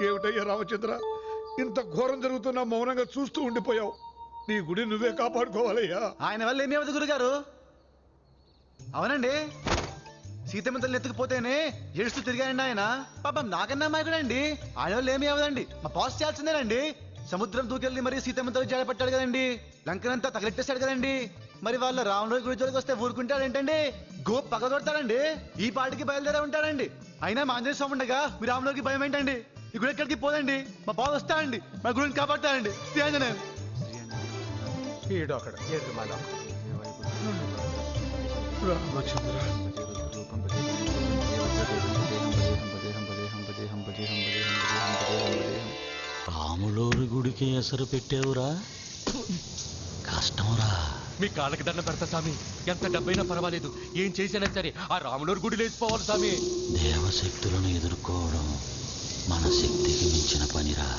ఏమిటయ్యా రామచంద్ర, ఇంత ఘోరం జరుగుతున్నా మౌనంగా చూస్తూ ఉండిపోయావు. నీ గుడి నువ్వే కాపాడుకోవాలయ్యా. ఆయన వల్ల ఏమి అవ్వదు గురుగారు. అవునండి, సీతమ్మ తల్లి ఎత్తుకుపోతేనే ఏడుస్తూ తిరిగాయండి ఆయన. పాపం నాకన్నా మాయకుడండి. ఆయన వల్ల ఏమి అవ్వదండి. మా బాస్ చేయాల్సిందేనండి. సముద్రం దూకెళ్ళి మరి సీతమ్మ తల్లి జాడపట్టాడు కదండి. లంకనంతా తగలెట్టేశాడు కదండి. మరి వాళ్ళ రాముడి గుడి జోలికి వస్తే ఊరుకుంటాడేంటండి? గోప్ పగదొడతాడండి. ఈ పాటికి బయలుదేరే ఉంటాడండి. అయినా మా ఆంజనేయ స్వామి ఉండగా మీరు రాముడికి భయం ఏంటండి? ఈ గుడి ఎక్కడికి పోదండి. మా బాస్ వస్తాడండి, మా గుడిని కాపాడుతాడండి. శ్రీ ఆంజనేయ. రాములోరి గుడికి ఎసరు పెట్టావురా, కష్టమురా. మీ కాళ్ళకి దండం పెడతా స్వామి. ఎంత డబ్బైనా పర్వాలేదు, ఏం చేసినా సరే ఆ రాములూరు గుడి లేచిపోవాలి స్వామి. దేవశక్తులను ఎదుర్కోవడం మన శక్తికి మించిన పనిరా.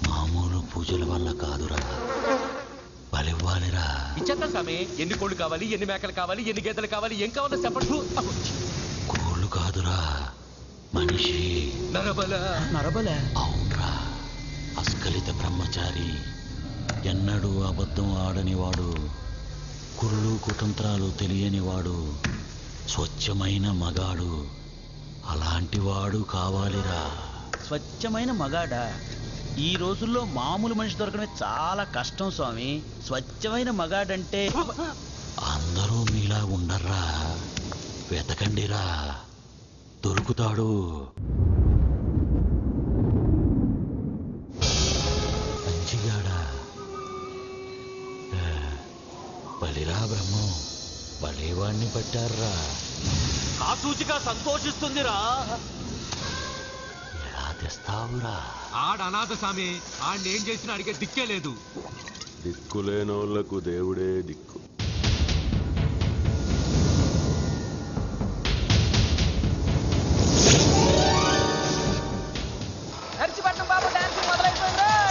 మామూలు పూజల వల్ల కాదురా, బలివ్వాలిరా. ఇచ్చేద్దాం స్వామి. ఎన్ని కోళ్ళు కావాలి, ఎన్ని మేకలు కావాలి, ఎన్ని గేదెలు కావాలి, ఏం కావాలో చెప్పండి. కోళ్ళు కాదురా, మనిషి. నరబల. నరబల? అవునరా. అస్కలిత బ్రహ్మచారి, ఎన్నడూ అబద్ధం ఆడనివాడు, కుళ్ళు కుతంత్రాలు తెలియనివాడు, స్వచ్ఛమైన మగాడు. అలాంటివాడు కావాలిరా. స్వచ్ఛమైన మగాడా? ఈ రోజుల్లో మామూలు మనిషి దొరకడమే చాలా కష్టం స్వామి. స్వచ్ఛమైన మగాడంటే అందరూ మీలా ఉండర్రా, వెతకండిరా, దొరుకుతాడు. మంచిగాడా? బలిరా బ్రహ్మం, బలేవాణ్ణి పట్టారా. ఆ సూచిక సంతోషిస్తుందిరా. ఎలా తెస్తావురా? ఆడ అనాథ స్వామి, ఆడేం చేసినా అడిగే దిక్కే లేదు. దిక్కులేనోళ్లకు దేవుడే దిక్కు.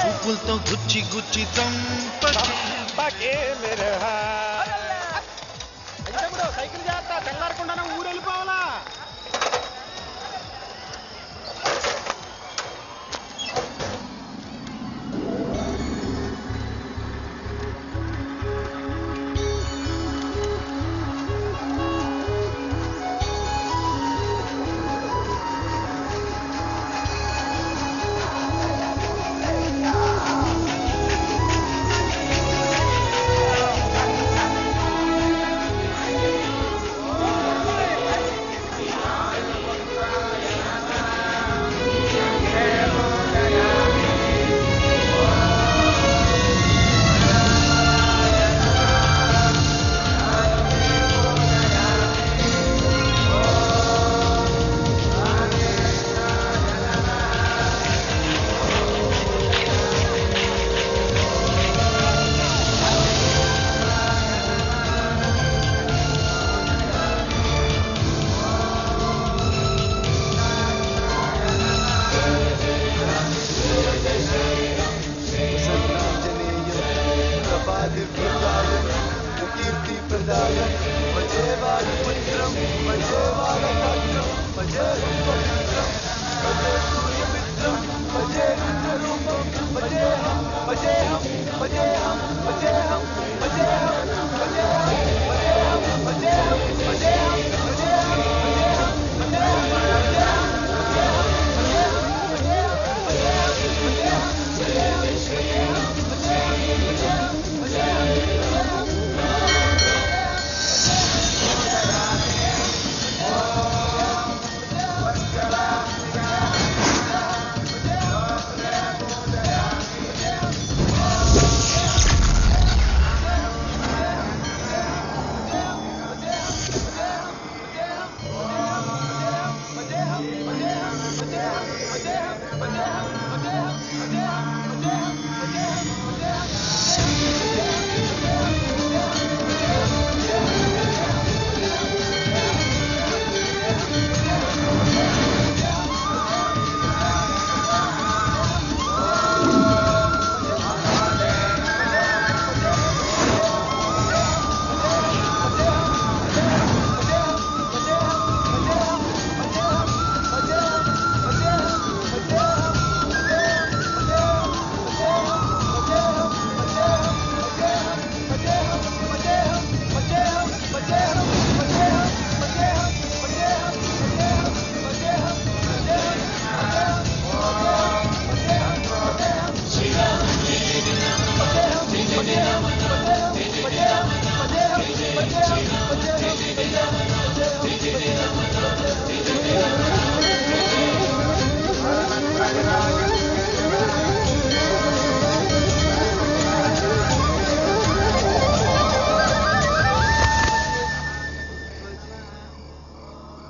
చూపులతో గుచ్చి గుచ్చి సైకిల్ చేస్తా తెల్లారకుండా ఊరు వెళ్ళిపోవాలా?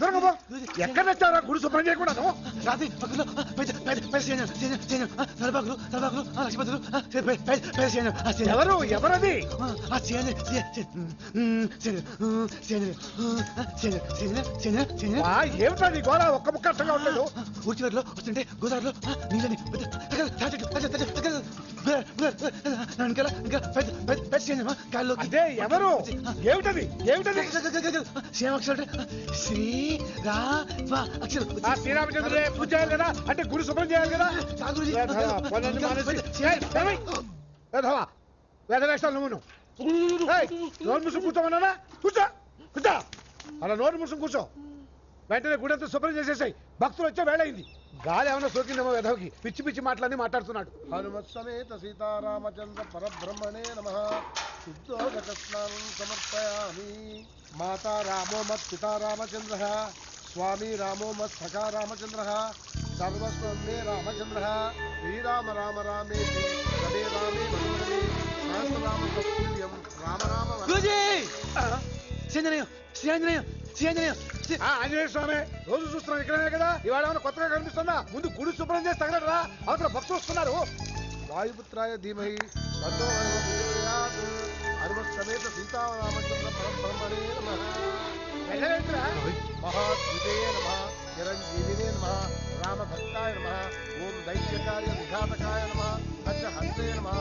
దొరకబో ఎక్కడ వచ్చారా గుడి శుభ్రం చేయకూడదు రాత్రి పక్కలో నలభాకులు లక్ష్మతులు ఎవరు ఎవరది ఏమిటది గోళ ఒక్క ముక్క అర్థంగా ఉండదు ఊర్చివర్లో వస్తుంటే గోదావరిలో నీళ్ళని కాళ్ళు అదే ఎవరు ఏమిటది ఏమిటది శ్రీరామక్షర శ్రీ రా అక్షర ఆ శ్రీరామచంద్రుడే పూజ చేయాలి కదా అంటే గుడి శుభ్రం చేయాలి కదా వేదవేషాలు నువ్వు నోరు ముసుగు కూర్చోమన్నానా కూర్చో కూర్చో అలా నోరు ముసుగు కూర్చో వెంటనే గుడి అంతా శుభ్రం చేసేసాయి భక్తులు వచ్చే వేళయింది గాలి ఏమైనా సోకిందేమో వెధవకి పిచ్చి పిచ్చి మాటలన్నీ మాట్లాడుతున్నాడు హనుమత్ సమేత సీతారామచంద్ర పరబ్రహ్మణే నమః శుద్ధోదక స్నానం సమర్పయామి మాతా రామో మత్ పితా రామచంద్రః స్వామి రామో మత్ సఖా రామచంద్రః సర్వస్వం మే రామచంద్రః శ్రీరామ రామ రామేతి రమే రామే మనోరమే సహస్రనామ తత్తుల్యం రామ రామ ఆంజనేయ స్వామి రోజు చూస్తున్నాం ఇక్కడనే కదా ఇవాళ ఏమైనా కొత్తగా కనిపిస్తుందా ముందు గుడి శుభ్రం చేసి తగలరా అవతల భక్తులు వస్తున్నారు వాయుపుత్రాయ ధీమహి తన్నో హనుమత్ సమేత సీతారామచంద్ర పరబ్రహ్మణే నమః మహాద్వితే నమః చిరంజీవినే నమః రామభక్తాయ నమః ఓం దైత్యకార్య విఘాతకాయ నమః పంచహంసే నమః